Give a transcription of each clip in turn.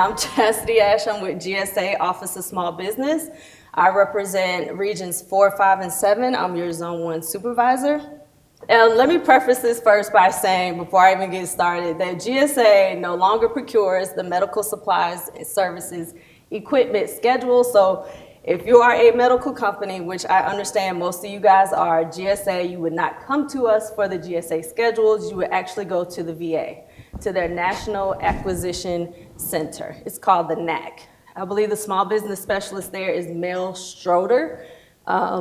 I'm Chastity Ash. I'm with GSA Office of Small Business. I represent regions 4, 5, and 7. I'm your Zone 1 supervisor. And let me preface this first by saying, before I even get started, that GSA no longer procures the medical supplies, services, equipment schedule. So if you are a medical company, which I understand most of you guys are, GSA, you would not come to us for the GSA schedules. You would actually go to the VA, to their National Acquisition Center. It's called the NAC. I believe the small business specialist there is Mel Stroder.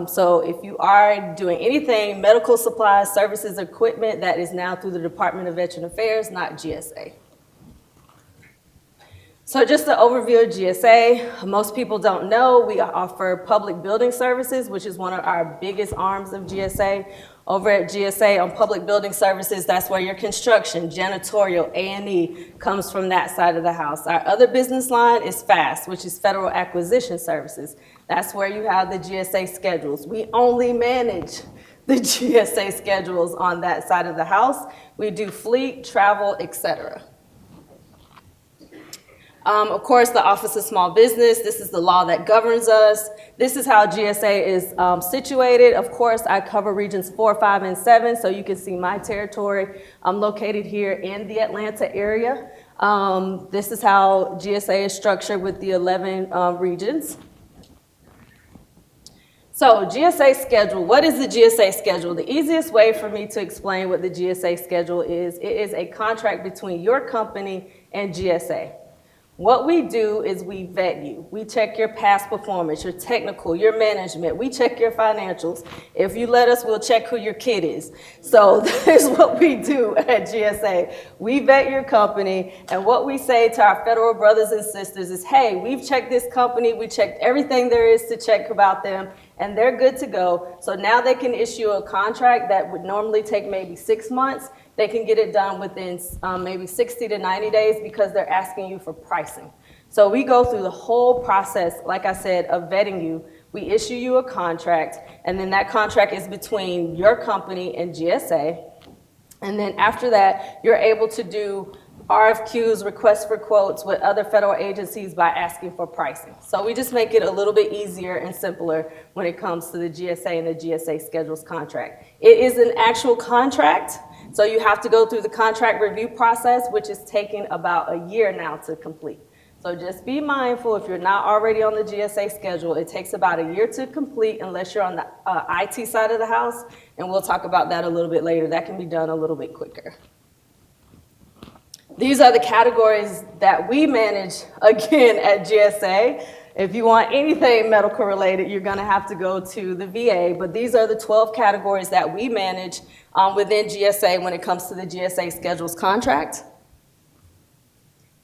So if you are doing anything, medical supplies, services, equipment, that is now through the Department of Veteran Affairs, not GSA. So just an overview of GSA. Most people don't know we offer public building services, which is one of our biggest arms of GSA. Over at GSA on public building services, that's where your construction, janitorial, A&E comes from that side of the house. Our other business line is FAST, which is Federal Acquisition Services. That's where you have the GSA schedules. We only manage the GSA schedules on that side of the house. We do fleet, travel, etc. Of course, the Office of Small Business, this is the law that governs us. This is how GSA is situated. Of course, I cover regions 4, 5, and 7, so you can see my territory. I'm located here in the Atlanta area. This is how GSA is structured with the 11 regions. So GSA schedule, what is the GSA schedule? The easiest way for me to explain what the GSA schedule is, it is a contract between your company and GSA. What we do is we vet you. We check your past performance, your technical, your management. We check your financials. If you let us, we'll check who your kid is. So that is what we do at GSA. We vet your company, and what we say to our federal brothers and sisters is, hey, we've checked this company. We checked everything there is to check about them, and they're good to go. So now they can issue a contract that would normally take maybe 6 months. They can get it done within maybe 60 to 90 days because they're asking you for pricing. So we go through the whole process, like I said, of vetting you. We issue you a contract, and then that contract is between your company and GSA. And then after that, you're able to do RFQs, requests for quotes, with other federal agencies by asking for pricing. So we just make it a little bit easier and simpler when it comes to the GSA and the GSA schedules contract. It is an actual contract, so you have to go through the contract review process, which is taking about a year now to complete. So just be mindful, if you're not already on the GSA schedule, it takes about a year to complete unless you're on the IT side of the house, and we'll talk about that a little bit later. That can be done a little bit quicker. These are the categories that we manage, again, at GSA. If you want anything medical related, you're gonna have to go to the VA, but these are the 12 categories that we manage within GSA when it comes to the GSA schedules contract.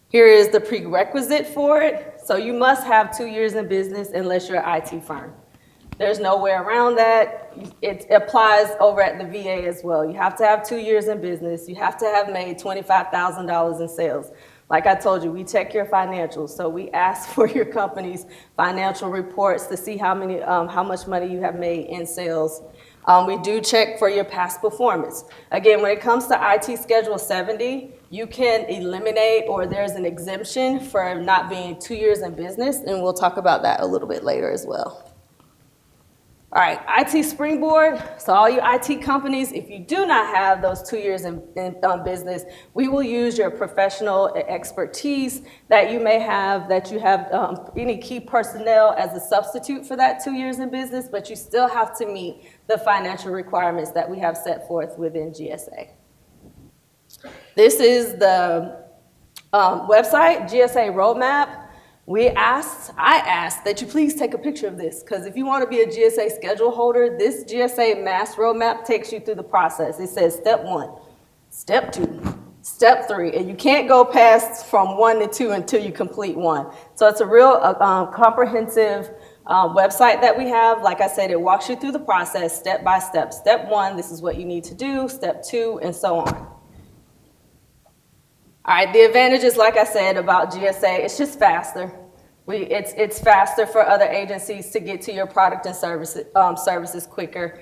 Here is the prerequisite for it. So you must have 2 years in business unless you're an IT firm. There's no way around that. It applies over at the VA as well. You have to have 2 years in business. You have to have made $25,000 in sales. Like I told you, we check your financials. So we ask for your company's financial reports to see how much money you have made in sales. We do check for your past performance. Again, when it comes to IT Schedule 70, you can eliminate, or there's an exemption for not being 2 years in business, and we'll talk about that a little bit later as well. All right, IT Springboard. So all you IT companies, if you do not have those 2 years in business, we will use your professional expertise that you may have, that you have any key personnel as a substitute for that 2 years in business, but you still have to meet the financial requirements that we have set forth within GSA. This is the website, GSA Roadmap. I asked that you please take a picture of this, because if you want to be a GSA schedule holder, this GSA Mass Roadmap takes you through the process. It says step 1, step 2, step 3, and you can't go past from 1 to 2 until you complete 1. So it's a real comprehensive website that we have. Like I said, it walks you through the process step by step. Step 1, this is what you need to do. Step 2, and so on. All right, the advantages, like I said, about GSA, it's just faster. It's faster for other agencies to get to your product and services quicker.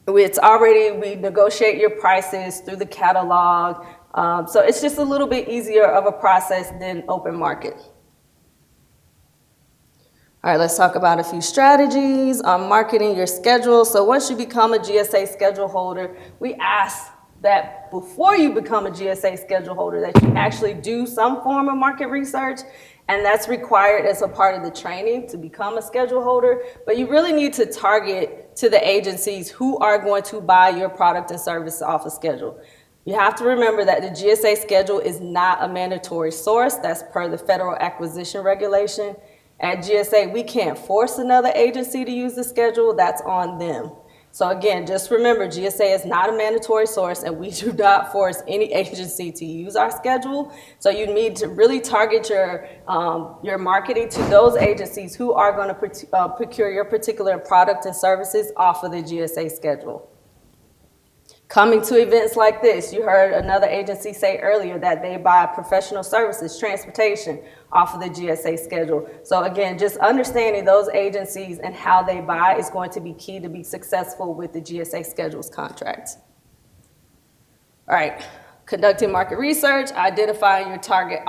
We negotiate your prices through the catalog, So it's just a little bit easier of a process than open market. All right, let's talk about a few strategies on marketing your schedule. So once you become a GSA schedule holder, we ask that before you become a GSA schedule holder that you actually do some form of market research, and that's required as a part of the training to become a schedule holder. But you really need to target to the agencies who are going to buy your product and service off a schedule. You have to remember that the GSA schedule is not a mandatory source. That's per the Federal Acquisition Regulation. At GSA, we can't force another agency to use the schedule. That's on them. So again, just remember, GSA is not a mandatory source, and we do not force any agency to use our schedule. So you need to really target your marketing to those agencies who are going to procure your particular product and services off of the GSA schedule. Coming to events like this, you heard another agency say earlier that they buy professional services, transportation off of the GSA schedule. So again, just understanding those agencies and how they buy is going to be key to be successful with the GSA schedules contract. All right, conducting market research, identifying your target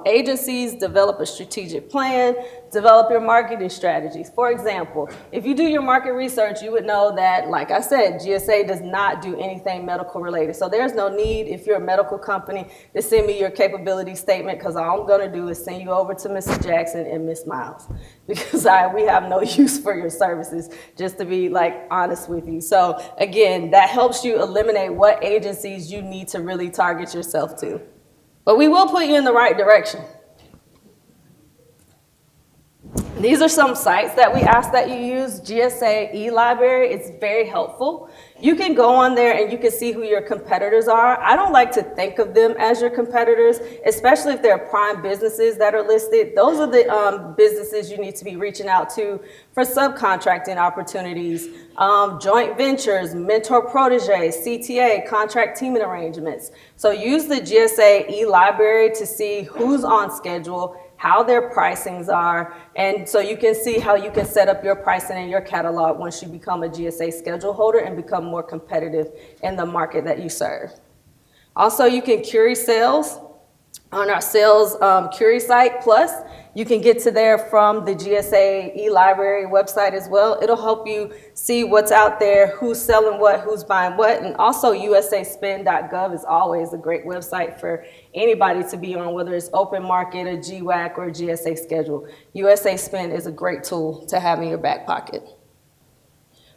agencies, develop a strategic plan, develop your marketing strategies. For example, if you do your market research, you would know that, like I said, GSA does not do anything medical related. So there's no need, if you're a medical company, to send me your capability statement, because all I'm going to do is send you over to Mrs. Jackson and Miss Miles, because we have no use for your services, just to be honest with you. So again, that helps you eliminate what agencies you need to really target yourself to. But we will put you in the right direction. These are some sites that we ask that you use. GSA e-library, it's very helpful. You can go on there and you can see who your competitors are. I don't like to think of them as your competitors, especially if they're prime businesses that are listed. Those are the businesses you need to be reaching out to for subcontracting opportunities, joint ventures, mentor protege, CTA, contract teaming arrangements. So use the GSA e-library to see who's on schedule, how their pricings are, and so you can see how you can set up your pricing in your catalog once you become a GSA schedule holder and become more competitive in the market that you serve. Also, you can query sales on our sales query site. Plus, you can get to there from the GSA e-library website as well. It'll help you see what's out there, who's selling what, who's buying what, and also usaspend.gov is always a great website for anybody to be on, whether it's open market, a GWAC, or a GSA schedule. USA Spend is a great tool to have in your back pocket.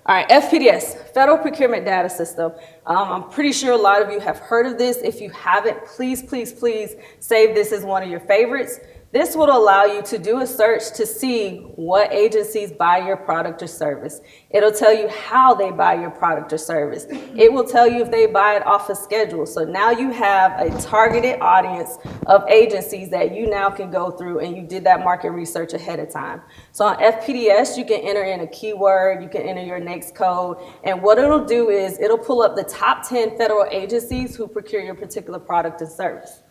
All right, FPDS, Federal Procurement Data System. I'm pretty sure a lot of you have heard of this. If you haven't, please, please, please save this as one of your favorites. This will allow you to do a search to see what agencies buy your product or service. It'll tell you how they buy your product or service. It will tell you if they buy it off a schedule. So now you have a targeted audience of agencies that you now can go through, and you did that market research ahead of time. So on FPDS, you can enter in a keyword, you can enter your NAICS code, and what it'll do is it'll pull up the top 10 federal agencies who procure your particular product and service.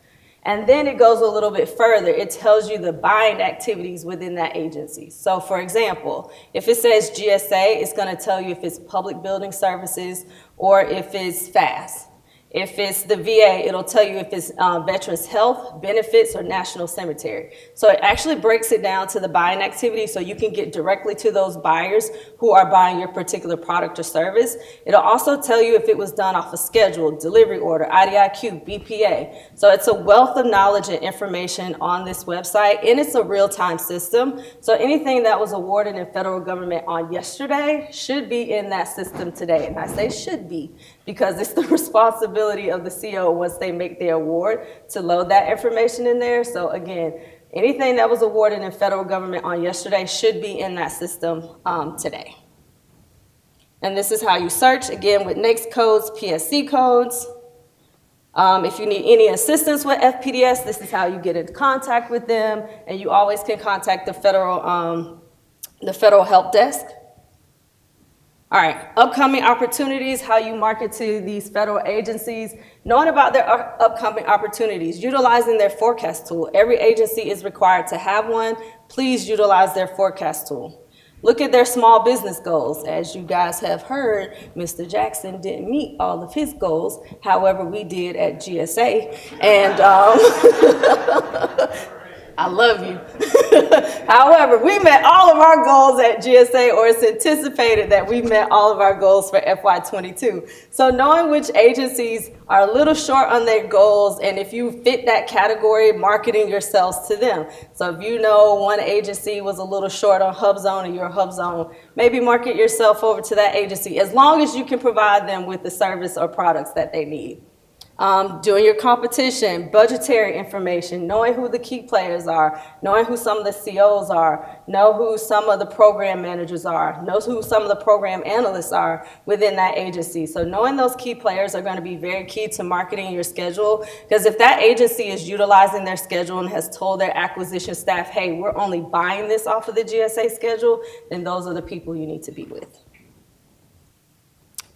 And then it goes a little bit further. It tells you the buying activities within that agency. So for example, if it says GSA, it's going to tell you if it's public building services or if it's FAST. If it's the VA, it'll tell you if it's Veterans Health, Benefits, or National Cemetery. So it actually breaks it down to the buying activity so you can get directly to those buyers who are buying your particular product or service. It'll also tell you if it was done off a schedule, delivery order, IDIQ, BPA. So it's a wealth of knowledge and information on this website, and it's a real-time system. So anything that was awarded in federal government on yesterday should be in that system today. And I say should be because it's the responsibility of the CO once they make the award to load that information in there. So again, anything that was awarded in federal government on yesterday should be in that system today. And this is how you search, again, with NAICS codes, PSC codes. If you need any assistance with FPDS, this is how you get in contact with them, and you always can contact the federal help desk. All right, upcoming opportunities, how you market to these federal agencies, knowing about their upcoming opportunities, utilizing their forecast tool. Every agency is required to have one. Please utilize their forecast tool. Look at their small business goals. As you guys have heard, Mr. Jackson didn't meet all of his goals. However, we did at GSA. And I love you. However, we met all of our goals at GSA, or it's anticipated that we met all of our goals for FY22. So knowing which agencies are a little short on their goals, and if you fit that category, marketing yourselves to them. So if you know one agency was a little short on HubZone and you're a HubZone, maybe market yourself over to that agency, as long as you can provide them with the service or products that they need. Doing your competition, budgetary information, knowing who the key players are, knowing who some of the COs are, know who some of the program managers are, know who some of the program analysts are within that agency. So knowing those key players are going to be very key to marketing your schedule, because if that agency is utilizing their schedule and has told their acquisition staff, hey, we're only buying this off of the GSA schedule, then those are the people you need to be with.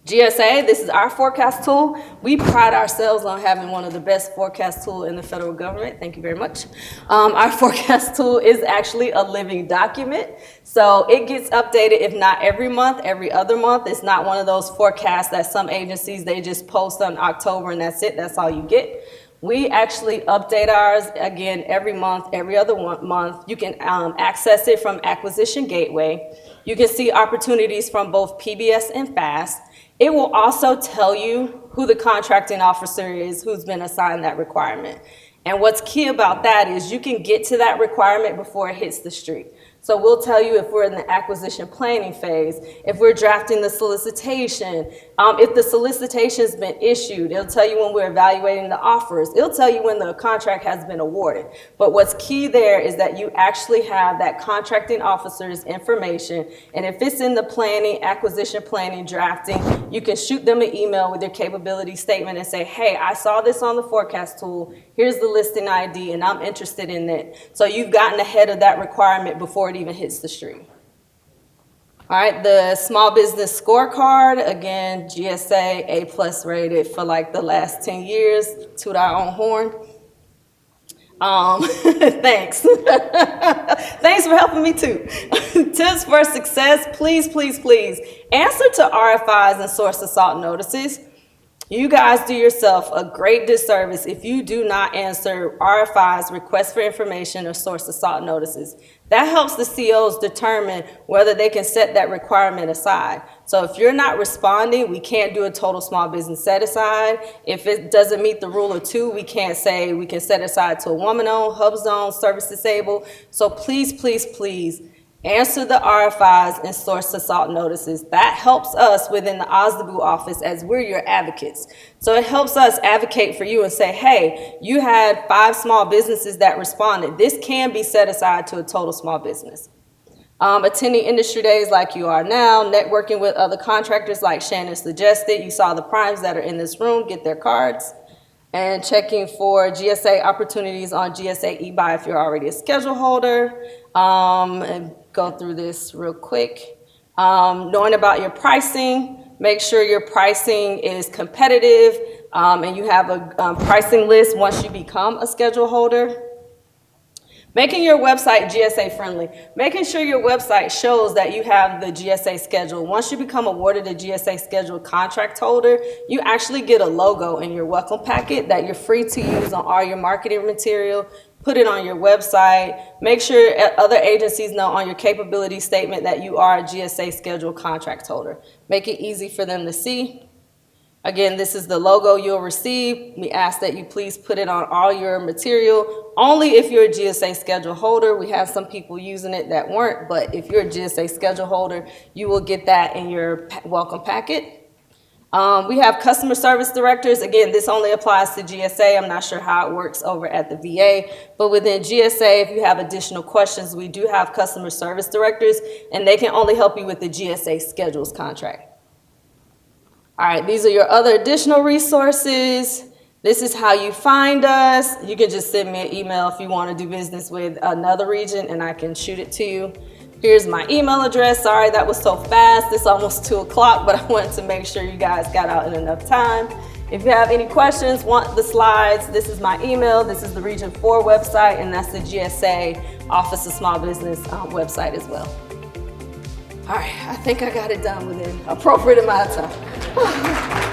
GSA, this is our forecast tool. We pride ourselves on having one of the best forecast tools in the federal government. Thank you very much. Our forecast tool is actually a living document. So it gets updated, if not every month, every other month. It's not one of those forecasts that some agencies, they just post on October and that's it, that's all you get. We actually update ours again every month, every other month. You can access it from Acquisition Gateway. You can see opportunities from both PBS and FAST. It will also tell you who the contracting officer is who's been assigned that requirement. And what's key about that is you can get to that requirement before it hits the street. So we'll tell you if we're in the acquisition planning phase, if we're drafting the solicitation, if the solicitation's been issued, it'll tell you when we're evaluating the offers. It'll tell you when the contract has been awarded. But what's key there is that you actually have that contracting officer's information. And if it's in the planning, acquisition planning, drafting, you can shoot them an email with your capability statement and say, hey, I saw this on the forecast tool. Here's the listing ID, and I'm interested in it. So you've gotten ahead of that requirement before it even hits the street. All right, the small business scorecard, again, GSA A+ rated for like the last 10 years, toot our own horn. Thanks. Thanks for helping me too. Tips for success, please, please, please. Answer to RFIs and source assault notices. You guys do yourself a great disservice if you do not answer RFIs, requests for information, or source assault notices. That helps the COs determine whether they can set that requirement aside. So if you're not responding, we can't do a total small business set aside. If it doesn't meet the rule of 2, we can't say we can set aside to a woman-owned, HubZone, service disabled. So please, please, please, answer the RFIs and source assault notices. That helps us within the OSDBU office as we're your advocates. So it helps us advocate for you and say, hey, you had 5 small businesses that responded. This can be set aside to a total small business. Attending industry days like you are now, networking with other contractors like Shannon suggested. You saw the primes that are in this room, get their cards. And checking for GSA opportunities on GSA eBuy if you're already a schedule holder. And go through this real quick. Knowing about your pricing, make sure your pricing is competitive and you have a pricing list once you become a schedule holder. Making your website GSA friendly. Making sure your website shows that you have the GSA schedule. Once you become awarded a GSA schedule contract holder, you actually get a logo in your welcome packet that you're free to use on all your marketing material. Put it on your website. Make sure other agencies know on your capability statement that you are a GSA schedule contract holder. Make it easy for them to see. Again, this is the logo you'll receive. We ask that you please put it on all your material, only if you're a GSA schedule holder. We have some people using it that weren't, but if you're a GSA schedule holder, you will get that in your welcome packet. We have customer service directors. Again, this only applies to GSA. I'm not sure how it works over at the VA, but within GSA, if you have additional questions, we do have customer service directors, and they can only help you with the GSA schedules contract. All right, these are your other additional resources. This is how you find us. You can just send me an email if you want to do business with another region, and I can shoot it to you. Here's my email address. Sorry that was so fast. It's almost 2 o'clock, but I wanted to make sure you guys got out in enough time. If you have any questions, want the slides, this is my email. This is the Region 4 website, and that's the GSA Office of Small Business website as well. All right, I think I got it done within appropriate amount of time.